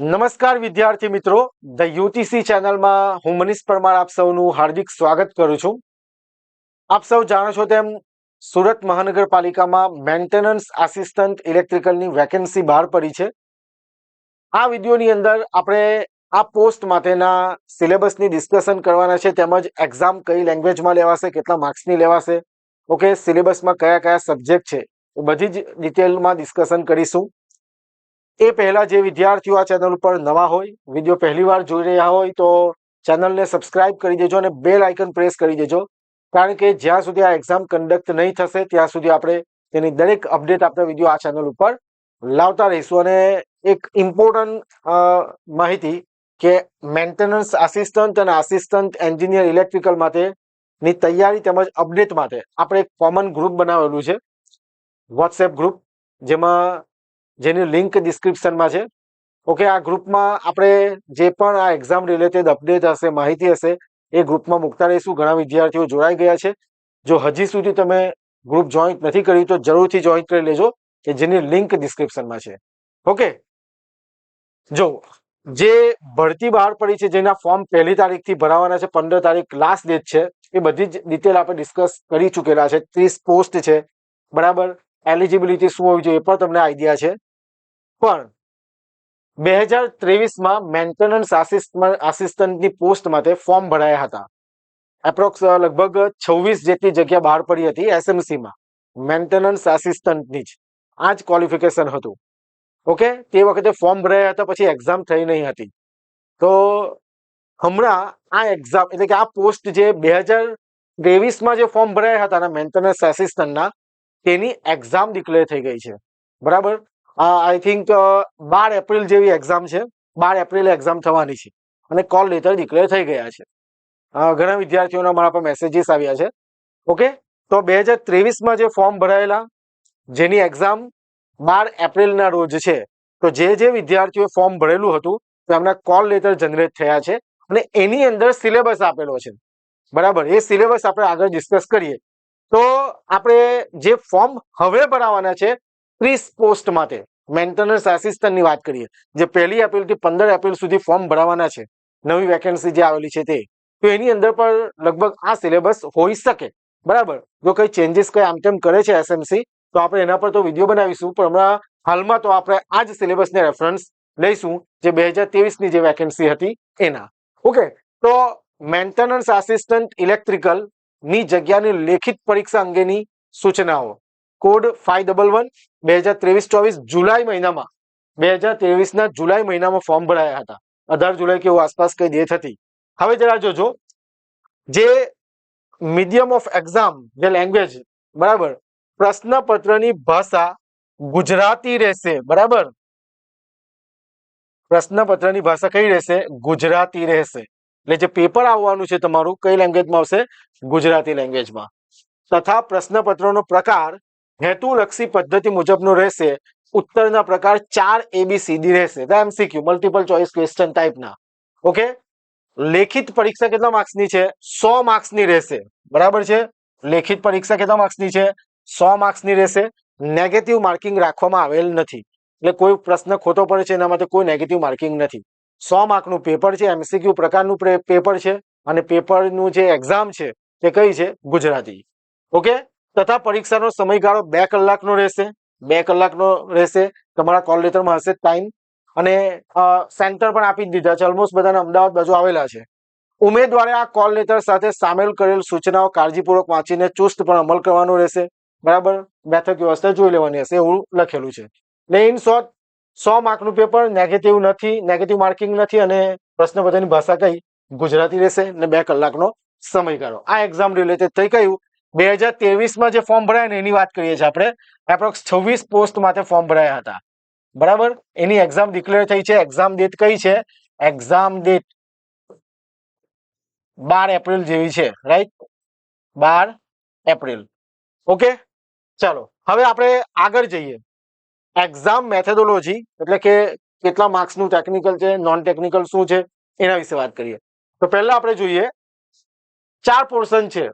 નમસ્કાર વિદ્યાર્થી મિત્રો, ધ યુટીસી ચેનલમાં હું મનીષ પરમાર આપ સૌનું હાર્દિક સ્વાગત કરું છું. આપ સૌ જાણો છો તેમ સુરત મહાનગરપાલિકામાં મેન્ટેનન્સ આસિસ્ટન્ટ ઇલેક્ટ્રિકલની વેકેન્સી બહાર પડી છે. આ વિડીયોની અંદર આપણે આ પોસ્ટ માટેના સિલેબસની ડિસ્કશન કરવાના છે, તેમજ એક્ઝામ કઈ લેંગ્વેજમાં લેવાશે, કેટલા માર્ક્સની લેવાશે, ઓકે, સિલેબસમાં કયા કયા સબ્જેક્ટ છે એ બધી જ ડિટેલમાં ડિસ્કશન કરીશું. એ પહેલા જે વિદ્યાર્થીઓ આ ચેનલ ઉપર નવા હોય, વિડીયો પહેલી વાર જોઈ રહ્યા હોય તો ચેનલને સબસ્ક્રાઇબ કરી દેજો અને બેલ આઇકન પ્રેસ કરી દેજો, કારણ કે જ્યાં સુધી આ એક્ઝામ કન્ડક્ટ નહીં થશે ત્યાં સુધી આપણે તેની દરેક અપડેટ આપણા વિડીયો આ ચેનલ ઉપર લાવતા રહીશું. અને એક ઇમ્પોર્ટન્ટ માહિતી કે મેન્ટેનન્સ આસિસ્ટન્ટ અને આસિસ્ટન્ટ એન્જિનિયર ઇલેક્ટ્રિકલ માટેની તૈયારી તેમજ અપડેટ માટે આપણે એક કોમન ગ્રુપ બનાવેલું છે, વોટ્સએપ ગ્રુપ, જેની લિંક ડિસ્ક્રિપ્શનમાં છે. ઓકે, આ ગ્રુપમાં આપણે જે પણ આ એક્ઝામ રિલેટેડ અપડેટ હશે, માહિતી હશે, એ ગ્રુપમાં મૂકતા રહીશું. ઘણા વિદ્યાર્થીઓ જોડાઈ ગયા છે. જો હજી સુધી તમે ગ્રુપ જોઈન નથી કર્યું તો જરૂરથી જોઈન કરી લેજો, કે જેની લિંક ડિસ્ક્રિપ્શનમાં છે. ઓકે, જો જે ભરતી બહાર પડી છે, જેના ફોર્મ 1 તારીખથી ભરાવાના છે, 15 તારીખ લાસ્ટ ડેટ છે, એ બધી જ ડિટેલ આપણે ડિસ્કસ કરી ચૂકેલા છે. 30 પોસ્ટ છે, બરાબર. એલિજિબિલિટી શું હોવી જોઈએ એ પણ તમને આઈડિયા છે. પણ 2023માં મેન્ટેનન્સ આસિસ્ટન્ટની પોસ્ટ માટે ફોર્મ ભરાયા હતા. એપ્રોક્સ લગભગ 26 જેટલી જગ્યા બહાર પડી હતી એસએમસીમાં. મેન્ટેનન્સ આસિસ્ટન્ટની જ આ જ ક્વોલિફિકેશન હતું. ઓકે, તે વખતે ફોર્મ ભરાયા હતા, પછી એક્ઝામ થઈ નહીં હતી. તો હમણાં આ એક્ઝામ એટલે કે આ પોસ્ટ જે 2023માં જે ફોર્મ ભરાયા હતા મેન્ટેનન્સ આસિસ્ટન્ટના, તેની એક્ઝામ ડિક્લેર થઈ ગઈ છે, બરાબર. આઈ થિંક 12 એપ્રિલ જેવી એક્ઝામ છે. 12 એપ્રિલે એક્ઝામ થવાની છે અને કોલ લેટર ડિક્લેર થઈ ગયા છે. ઘણા વિદ્યાર્થીઓના મારા પર મેસેજીસ આવ્યા છે. ઓકે, તો 2023માં જે ફોર્મ ભરાયેલા, જેની એક્ઝામ 12 એપ્રિલના રોજ છે, તો જે વિદ્યાર્થીઓએ ફોર્મ ભરેલું હતું તો એમના કોલ લેટર જનરેટ થયા છે અને એની અંદર સિલેબસ આપેલો છે, બરાબર. એ સિલેબસ આપણે આગળ ડિસ્કસ કરીએ. તો આપણે જે ફોર્મ હવે ભરાવાના છે 30 પોસ્ટ માટે મેન્ટેનન્સ આસિસ્ટન્ટની વાત કરીએ, જે 1 એપ્રિલથી 15 એપ્રિલ સુધી ફોર્મ ભરાવાના છે, નવી વેકેન્સી જે આવેલી છે તે, તો એની અંદર પણ લગભગ આ સિલેબસ હોઈ શકે, બરાબર. જો કઈ ચેન્જીસ કઈ આમ તેમ કરે છે એસએમસી તો આપણે એના પર તો વિડીયો બનાવીશું, પણ હમણાં હાલમાં તો આપણે આ જ સિલેબસને રેફરન્સ લઈશું, જે 2023ની જે વેકેન્સી હતી એના. ઓકે, તો મેન્ટેનન્સ આસિસ્ટન્ટ ઇલેક્ટ્રિકલ ની જગ્યાની લેખિત પરીક્ષા અંગેની સૂચનાઓ, કોડ 511 2023-24 જુલાઈ મહિનામાં, 2023ના જુલાઈ મહિનામાં ફોર્મ ભરાયા હતા. 18 જુલાઈ કેવું આસપાસ કઈ ડેટ હતી. હવે જરા જોજો, જે મીડિયમ ઓફ એક્ઝામ, જે લેંગ્વેજ, બરાબર, પ્રશ્નપત્રની ભાષા ગુજરાતી રહેશે, બરાબર. પ્રશ્નપત્રની ભાષા કઈ રહેશે? ગુજરાતી રહેશે. એટલે જે પેપર આવવાનું છે તમારું કઈ લેંગ્વેજમાં આવશે? ગુજરાતી લેંગ્વેજમાં. તથા પ્રશ્નપત્રનો પ્રકાર હેતુલક્ષી પદ્ધતિ મુજબનો રહેશે. ઉત્તરના પ્રકાર 4 ABCD રહેશે, એમસીક્યુ, મલ્ટિપલ ચોઇસ ક્વેશ્ચન ટાઈપના. ઓકે, લેખિત પરીક્ષા કેટલા માર્ક્સની છે? 100 માર્ક્સની રહેશે, બરાબર છે. લેખિત પરીક્ષા કેટલા માર્ક્સની છે? 100 માર્ક્સની રહેશે. નેગેટિવ માર્કિંગ રાખવામાં આવેલ નથી, એટલે કોઈ પ્રશ્ન ખોટો પડે છે એના માટે કોઈ નેગેટિવ માર્કિંગ નથી. 100 માર્કનું પેપર છે, એમસીક્યુ પ્રકારનું પેપર છે, અને પેપરનું જે એક્ઝામ છે તે કઈ છે? ગુજરાતી. ઓકે, તથા પરીક્ષાનો સમયગાળો 2 કલાકનો રહેશે. 2 કલાકનો રહેશે. તમારા કોલ લેટરમાં હશે ટાઈમ, અને સેન્ટર પણ આપી જ દીધા છે. ઓલમોસ્ટ બધાના અમદાવાદ બાજુ આવેલા છે. ઉમેદવારે આ કોલ લેટર સાથે સામેલ કરેલ સૂચનાઓ કાળજીપૂર્વક વાંચીને ચુસ્તપણે અમલ કરવાનો રહેશે, બરાબર. બેઠક વ્યવસ્થા જોઈ લેવાની હશે, એવું લખેલું છે. એટલે ઇન શોર્ટ 100 માર્કનું પેપર, નેગેટિવ નથી, નેગેટિવ માર્કિંગ નથી, અને પ્રશ્નપત્રની ભાષા કઈ? ગુજરાતી રહેશે, અને 2 કલાકનો સમયગાળો. આ એક્ઝામ રિલેટેડ થઈ ગયું. 2023માં જે ફોર્મ ભરાય ને એની વાત કરીએ છીએ આપણે. એપ્રોક્સ 26 પોસ્ટ માટે ફોર્મ ભરાયા હતા, બરાબર. એની એક્ઝામ ડિક્લેર થઈ છે. એક્ઝામ ડેટ કઈ છે? એક્ઝામ ડેટ 12 એપ્રિલ જેવી છે, રાઈટ. 12 એપ્રિલ. ઓકે, ચાલો હવે આપણે આગળ જઈએ. એક્ઝામ મેથોડોલોજી એટલે કે કેટલા માર્ક્સનું ટેકનિકલ છે, નોન ટેકનિકલ શું છે, એના વિશે વાત કરીએ. તો પહેલા આપણે જોઈએ, 4 પોર્શન છે,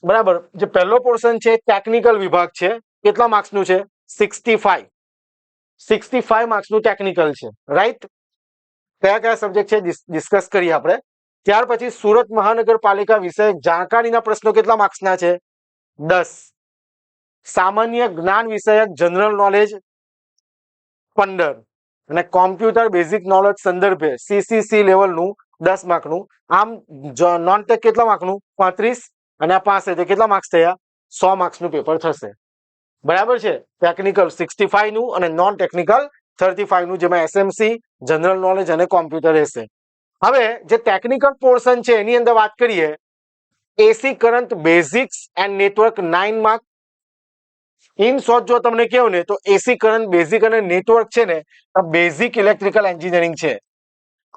બરાબર. જે પહેલો પોર્શન છે ટેકનિકલ વિભાગ છે. કેટલા માર્ક્સનું છે? 65 માર્ક્સનું ટેકનિકલ છે, રાઈટ. કયા કયા સબ્જેક્ટ છે ડિસ્કસ કરીએ આપણે. ત્યાર પછી સુરત મહાનગરપાલિકા વિષયક જાણકારીના પ્રશ્નો કેટલા માર્ક્સના છે? 10. સામાન્ય જ્ઞાન વિષયક જનરલ નોલેજ 15 અને કોમ્પ્યુટર બેઝિક નોલેજ સંદર્ભે સીસીસી લેવલનું 10 માર્કનું. આમ નોન ટેક કેટલા માર્કનું? 35 અને આ 65 કેટલા માર્ક્સ થયા? 100 માર્ક્સનું પેપર થશે. બરાબર છે. ટેકનિકલ 65 નું અને નોન ટેકનિકલ 35 નું, જેમાં એસએમસી, જનરલ નોલેજ અને કોમ્પ્યુટર રહેશે. હવે જે ટેકનિકલ પોર્શન છે એની અંદર વાત કરીએ, AC current basics and network 9 mark. In short જો તમને કહું ને તો એસી કરંટ બેઝિક અને નેટવર્ક છે ને, બેઝિક ઇલેક્ટ્રિકલ એન્જિનિયરિંગ છે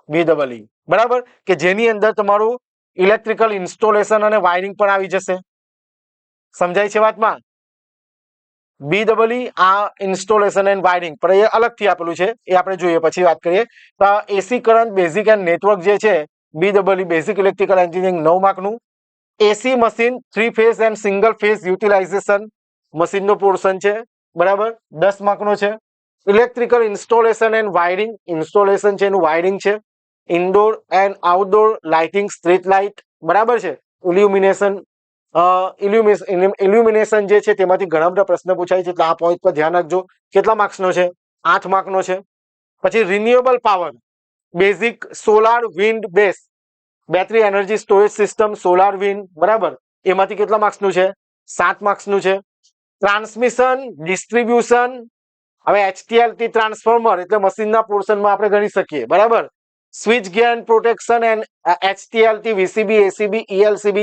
BEE. બરાબર, કે જેની અંદર તમારું ઇલેક્ટ્રિકલ ઇન્સ્ટોલેશન અને વાયરિંગ પણ આવી જશે. સમજાય છે વાતમાં? BEE આ ઇન્સ્ટોલેશન એન્ડ વાયરિંગ પણ એ અલગથી આપેલું છે, એ આપણે જોઈએ પછી વાત કરીએ. તો AC current basic and network જે છે BEE બેઝિક ઇલેક્ટ્રિકલ એન્જિનિયરિંગ 9 માર્કનું. AC machine 3 phase and single phase utilization મશીનનો પોર્શન છે, બરાબર, 10 માર્કનો છે. Electrical installation and wiring, installation છે એનું વાયરિંગ છે. Indoor and outdoor lighting, street light, બરાબર છે. ઇલ્યુમિનેશન ઇલ્યુમિનેશન જે છે તેમાંથી ઘણા બધા પ્રશ્ન પૂછાય છે, એટલે આ પોઈન્ટ પર ધ્યાન રાખજો. કેટલા માર્ક્સનો છે? 8 માર્કનો છે. પછી renewable power basic solar wind base battery energy storage system solar wind, બરાબર, એમાંથી કેટલા માર્ક્સનું છે? 7 માર્ક્સનું છે. ટ્રાન્સમિશન ડિસ્ટ્રીબ્યુશન, હવે HTLT ટ્રાન્સફોર્મર એટલે મશીનના પોર્શનમાં આપણે ગણી શકીએ, બરાબર. Switch gear and protection and HTLT VCB ACB ELCB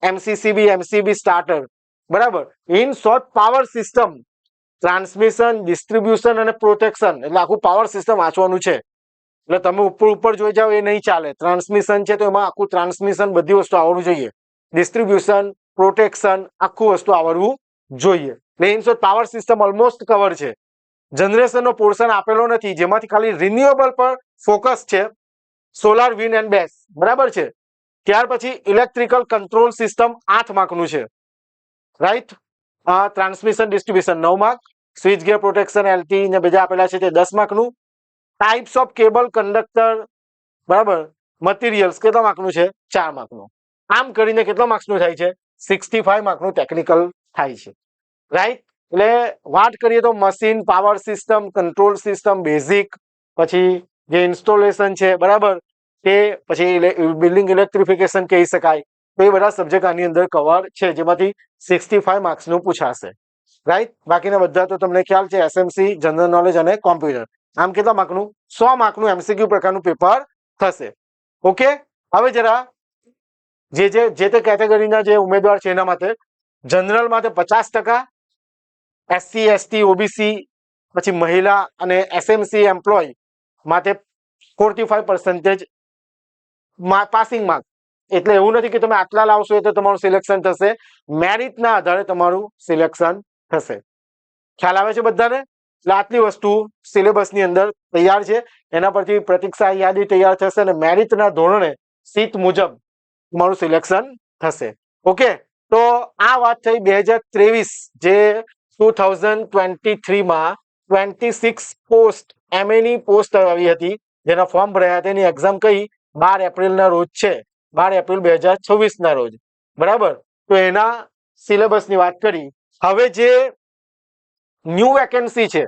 MCCB MCB starter, બરાબર. In short power system, transmission distribution અને પ્રોટેક્શન એટલે આખું પાવર સિસ્ટમ વાંચવાનું છે. એટલે તમે ઉપર જોઈ જાઓ એ નહીં ચાલે. ટ્રાન્સમિશન છે તો એમાં આખું ટ્રાન્સમિશન બધી વસ્તુ આવડવું જોઈએ. ડિસ્ટ્રીબ્યુશન, પ્રોટેક્શન આખું વસ્તુ આવડવું જોઈએ. એટલે in short power system almost cover છે. જનરેશનનો પોર્શન આપેલો નથી, જેમાંથી ખાલી રિન્યુએબલ પર ફોકસ છે, સોલાર વિન્ડ એન્ડ બેઝ, બરાબર છે. ત્યાર પછી ઇલેક્ટ્રિકલ કંટ્રોલ સિસ્ટમ 8 માર્કનું છે, right. Transmission distribution 9 mark, switch gear protection LT ને બીજા આપેલા છે તે 10 માર્કનું. ટાઈપ્સ ઓફ કેબલ કંડક્ટર, બરાબર, મટીરિયલ્સ કેટલા માર્કનું છે? 4 માર્કનું. આમ કરીને કેટલા માર્ક્સનું થાય છે? 65 માર્કનું ટેકનિકલ થાય છે, રાઈટ. એટલે વાત કરીએ તો machine, power system, control system, basic, પછી જે ઇન્સ્ટોલેશન છે, બરાબર, તે પછી બિલ્ડિંગ ઇલેક્ટ્રિફિકેશન કહી શકાય, તો એ બધા સબ્જેક્ટ આની અંદર કવર છે, જેમાંથી 65 માર્ક્સનું પૂછાશે, રાઈટ. બાકીના બધા તો તમને ખ્યાલ છે, એસએમસી, જનરલ નોલેજ અને કોમ્પ્યુટર. આમ કેટલા માર્કનું? 100 માર્કનું MCQ પ્રકારનું પેપર થશે. ઓકે. હવે જરા જે તે કેટેગરીના જે ઉમેદવાર છે એના માટે જનરલ માટે 50%, SC ST OBC, પછી મહિલા અને એસએમસી એમ્પ્લોય માટે 45% પાસિંગ માર્ક. એટલે એવું નથી કે તમે આટલા લાવશો એટલે તમારું સિલેક્શન થશે, મેરિટના આધારે તમારું સિલેક્શન થશે. ખ્યાલ આવે છે બધાને? એટલે આટલી વસ્તુ સિલેબસની અંદર તૈયાર છે, એના પરથી પ્રતીક્ષા યાદી તૈયાર થશે અને મેરિટના ધોરણે સીટ મુજબ તમારું સિલેક્શન થશે. ઓકે. તો આ વાત થઈ 2023, જે 2023 માં 26 પોસ્ટ MA પોસ્ટ આવી હતી, જેના ફોર્મ ભરાયા હતા. એની એક્ઝામ કઈ? 12 એપ્રિલના રોજ છે, 12 એપ્રિલ 2024ના રોજ, બરાબર. તો એના સિલેબસની વાત કરી. હવે જે ન્યૂ વેકેન્સી છે,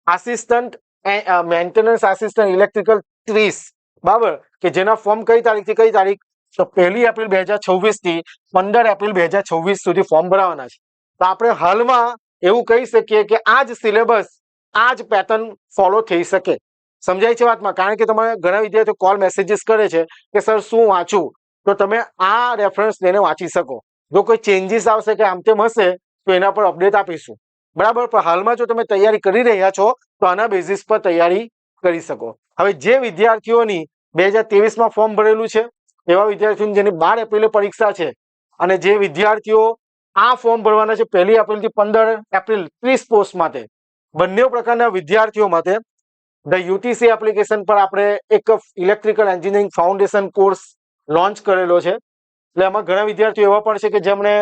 આસિસ્ટન્ટ મેન્ટેનન્સ આસિસ્ટન્ટ ઇલેક્ટ્રિકલ 30, બરાબર, કે જેના ફોર્મ કઈ તારીખથી કઈ તારીખ? તો 1 એપ્રિલ 2026 થી 15 એપ્રિલ 2026 સુધી ફોર્મ ભરાવાના છે. તો આપણે હાલમાં એવું કહી શકીએ કે આ જ સિલેબસ, આ જ પેટર્ન ફોલો થઈ શકે. સમજાય છે વાતમાં? કારણ કે તમારે ઘણા વિદ્યાર્થીઓ કોલ મેસેજીસ કરે છે કે સર શું વાંચું, તો તમે આ રેફરન્સ લઈને વાંચી શકો. જો કોઈ ચેન્જીસ આવશે કે આમ તેમ હશે તો એના પર અપડેટ આપીશું, બરાબર. પણ હાલમાં જો તમે તૈયારી કરી રહ્યા છો તો આના બેઝિસ પર તૈયારી કરી શકો. હવે જે વિદ્યાર્થીઓની 2023માં ફોર્મ ભરેલું છે એવા વિદ્યાર્થીઓની જેની 12 એપ્રિલે પરીક્ષા છે, અને જે વિદ્યાર્થીઓ આ ફોર્મ ભરવાના છે 1 એપ્રિલથી 15 એપ્રિલ 30 પોસ્ટ માટે, બંને પ્રકારના વિદ્યાર્થીઓ માટે ધ UTC એપ્લિકેશન પર આપણે એક electrical engineering foundation course launch કરેલો છે. એટલે એમાં ઘણા વિદ્યાર્થીઓ એવા પણ છે કે જેમણે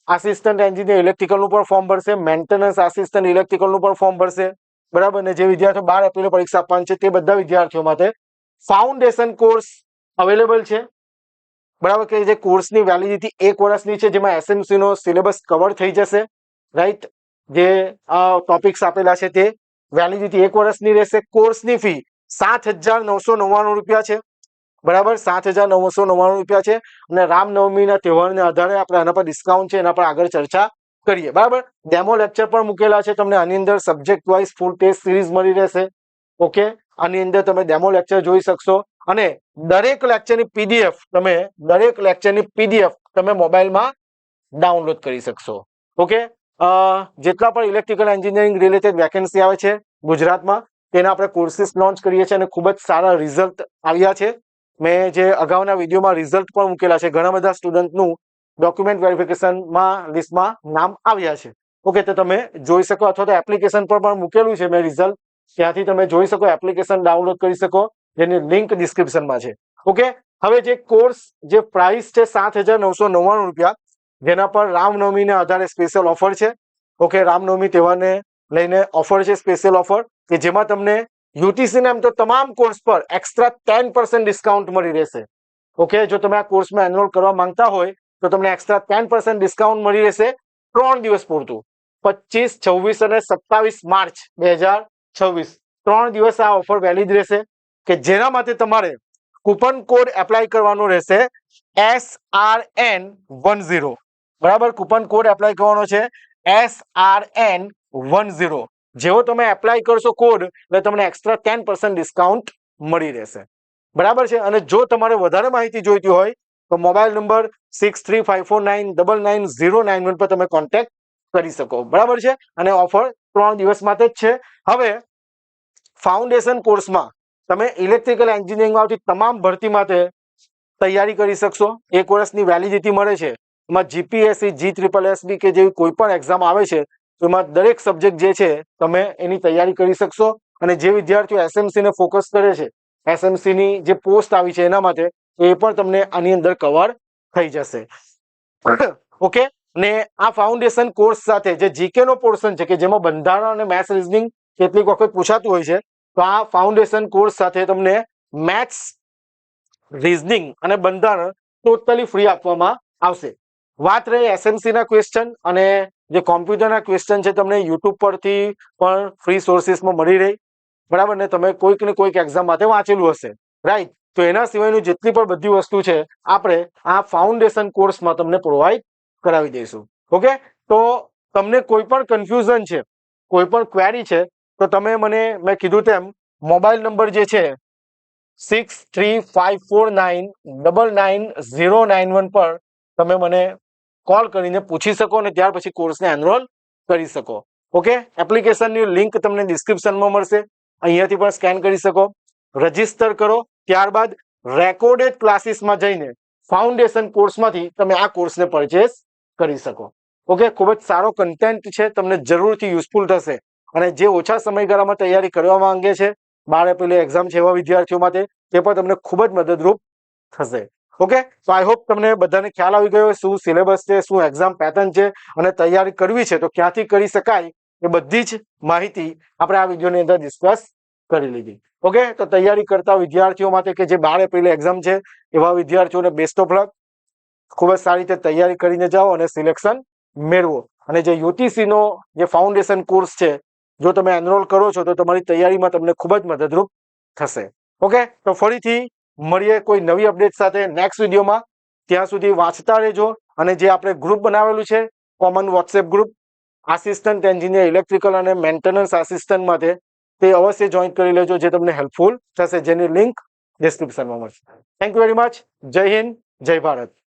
આસિસ્ટન્ટ એન્જિનિયર ઇલેક્ટ્રિકલનું પણ ફોર્મ ભરશે, મેન્ટેનન્સ આસિસ્ટન્ટ ઇલેક્ટ્રિકલનું પણ ફોર્મ ભરશે, બરાબર. ને જે વિદ્યાર્થીઓ 12 એપ્રિલે પરીક્ષા આપવાની છે તે બધા વિદ્યાર્થીઓ માટે ફાઉન્ડેશન કોર્સ અવેલેબલ છે, બરાબર, કે જે કોર્સની વેલિડિટી 1 વર્ષની છે, જેમાં એસએમસી નો સિલેબસ કવર થઈ જશે, રાઈટ. જે ટોપિક્સ આપેલા છે તે વેલિડિટી 1 વર્ષની રહેશે. કોર્સની ફી 7,999 રૂપિયા છે, બરાબર, 7,999 રૂપિયા છે. અને રામનવમીના તહેવારને આધારે આપણે આના પર ડિસ્કાઉન્ટ છે, એના પર આગળ ચર્ચા કરીએ, બરાબર. ડેમો લેક્ચર પણ મૂકેલા છે તમને. આની અંદર સબ્જેક્ટ વાઇઝ ફૂલ ટેસ્ટ સિરીઝ મળી રહેશે. ઓકે, આની અંદર તમે ડેમો લેક્ચર જોઈ શકશો અને દરેક લેક્ચરની પીડીએફ તમે મોબાઈલમાં ડાઉનલોડ કરી શકશો. ઓકે, જેટલા પણ ઇલેક્ટ્રિકલ એન્જિનિયરિંગ રિલેટેડ વેકેન્સી આવે છે ગુજરાતમાં, તેના આપણે કોર્સિસ લોન્ચ કરીએ છીએ અને ખૂબ જ સારા રિઝલ્ટ આવ્યા છે. મેં જે અગાઉના વિડીયોમાં રિઝલ્ટ પણ મૂકેલા છે. ઘણા બધા સ્ટુડન્ટનું ડોક્યુમેન્ટ વેરિફિકેશનમાં લિસ્ટમાં નામ આવ્યા છે. ઓકે, તો તમે જોઈ શકો, અથવા તો એપ્લિકેશન પર પણ મૂકેલું છે મેં રિઝલ્ટ, ત્યાંથી તમે જોઈ શકો, એપ્લિકેશન ડાઉનલોડ કરી શકો, જેની લિંક ડિસ્ક્રિપ્શનમાં છે. ઓકે, હવે જે કોર્સ જે પ્રાઇસ છે 7,999 રૂપિયા, જેના પર રામનવમીના આધારે સ્પેશિયલ ઓફર છે. ઓકે, રામનવમી તહેવારને લઈને ઓફર છે, સ્પેશિયલ ઓફર, કે જેમાં તમને યુટીસીના એમ તો તમામ કોર્સ પર એક્સ્ટ્રા 10% ડિસ્કાઉન્ટ મળી રહેશે. ઓકે, જો તમે આ કોર્સમાં એનરોલ કરવા માંગતા હોય તો તમને એક્સ્ટ્રા 10% ડિસ્કાઉન્ટ મળી રહેશે 3 દિવસ પૂરતું, 25, 26 અને 27 માર્ચ 2026. 3 દિવસ આ ઓફર વેલિડ રહેશે, કે જેના માટે તમારે કૂપન કોડ એપ્લાય કરવાનો રહેશે SRN10, બરાબર. કૂપન કોડ એપ્લાય કરવાનો છે SRN10. જેવો તમે એપ્લાય કરશો કોડ, એટલે તમને એક્સ્ટ્રા 10% ડિસ્કાઉન્ટ મળી રહેશે, બરાબર છે. અને જો તમારે વધારે માહિતી જોઈતી હોય તો મોબાઈલ નંબર 6354999091 પર તમે કોન્ટેક્ટ કરી શકો, બરાબર છે. અને ઓફર 3 દિવસ માટે જ છે. હવે ફાઉન્ડેશન કોર્સમાં તમે ઇલેક્ટ્રિકલ એન્જિનિયરિંગમાં આવતી તમામ ભરતી માટે તૈયારી કરી શકશો. 1 વર્ષની વેલિડિટી મળે છે. એમાં જીપીએસસી, GSSB કે જેવી કોઈ પણ એક્ઝામ આવે છે, તો એમાં દરેક સબ્જેક્ટ જે છે તમે એની તૈયારી કરી શકશો. અને જે વિદ્યાર્થીઓ એસએમસી ને ફોકસ કરે છે, એસએમસી ની જે પોસ્ટ આવી છે એના માટે, એ પણ તમને આની અંદર કવર થઈ જશે. ઓકે, ને આ ફાઉન્ડેશન કોર્સ સાથે જે જીકે નો પોર્શન છે, કે જેમાં બંધારણ અને મેથ્સ રીઝનિંગ કેટલીક વખત પૂછાતું હોય છે, તો આ ફાઉન્ડેશન કોર્સ સાથે તમને મેથ્સ, રીઝનિંગ અને બંધારણ ટોટલી ફ્રી આપવામાં આવશે. વાત રહી એસએમસી ના ક્વેશ્ચન અને જે કોમ્પ્યુટરના ક્વેશ્ચન છે, તમને યુટ્યુબ પરથી પણ ફ્રી સોર્સિસમાં મળી રહી, બરાબર ને. તમે કોઈક ને કોઈક એક્ઝામ માટે વાંચેલું હશે, રાઈટ. તો એના સિવાયનું જેટલી પણ બધી વસ્તુ છે, આપણે આ ફાઉન્ડેશન કોર્સમાં તમને પ્રોવાઈડ કરાવી દઈશું. ઓકે, તો તમને કોઈ પણ કન્ફ્યુઝન છે, કોઈ પણ ક્વેરી છે, તો તમે મને, મેં કીધું તેમ, મોબાઈલ નંબર જે છે 6354999091 પર તમે મને કોલ કરીને પૂછી શકો અને ત્યાર પછી કોર્સને એનરોલ કરી શકો. ઓકે, એપ્લિકેશનની લિંક તમને ડિસ્ક્રિપ્શનમાં મળશે, અહીંયાથી પણ સ્કેન કરી શકો, રજીસ્ટર કરો. ત્યારબાદ રેકોર્ડેડ ક્લાસીસમાં જઈને ફાઉન્ડેશન કોર્સમાંથી તમે આ કોર્સને પરચેસ કરી શકો. ઓકે, ખૂબ જ સારો કન્ટેન્ટ છે, તમને જરૂરથી યુઝફુલ થશે. અને જે ઓછા સમયગાળામાં તૈયારી કરવા માંગે છે, 12 એપ્રિલે એક્ઝામ છે એવા વિદ્યાર્થીઓ માટે, તે પણ તમને ખૂબ જ મદદરૂપ થશે. ઓકે, તો આઈ હોપ તમને બધાને ખ્યાલ આવી ગયો શું સિલેબસ છે, શું એક્ઝામ પેટર્ન છે, અને તૈયારી કરવી છે તો ક્યાંથી કરી શકાય, એ બધી જ માહિતી આપણે આ વિડીયોની અંદર ડિસ્કસ કરી લીધી. ઓકે, તો તૈયારી કરતા વિદ્યાર્થીઓ માટે, કે જે 12 એપ્રિલે એક્ઝામ છે, એવા વિદ્યાર્થીઓને બેસ્ટ ઓફ લક. ખૂબ જ સારી રીતે તૈયારી કરીને જાઓ અને સિલેક્શન મેળવો. અને જે યુટીસી નો જે ફાઉન્ડેશન કોર્સ છે, જો તમે એનરોલ કરો છો તો તમારી તૈયારીમાં તમને ખૂબ જ મદદરૂપ થશે. ઓકે, તો ફરીથી મળીએ કોઈ નવી અપડેટ સાથે નેક્સ્ટ વિડીયોમાં. ત્યાં સુધી વાંચતા રહેજો. અને જે આપણે ગ્રુપ બનાવેલું છે, common WhatsApp group, assistant engineer electrical અને મેન્ટેનન્સ આસિસ્ટન્ટ માટે, તે અવશ્ય જોઈન કરી લેજો, જે તમને હેલ્પફુલ થશે, જેની લિંક ડિસ્ક્રિપ્શનમાં મળશે. Thank you very much. જય હિન્દ, જય ભારત.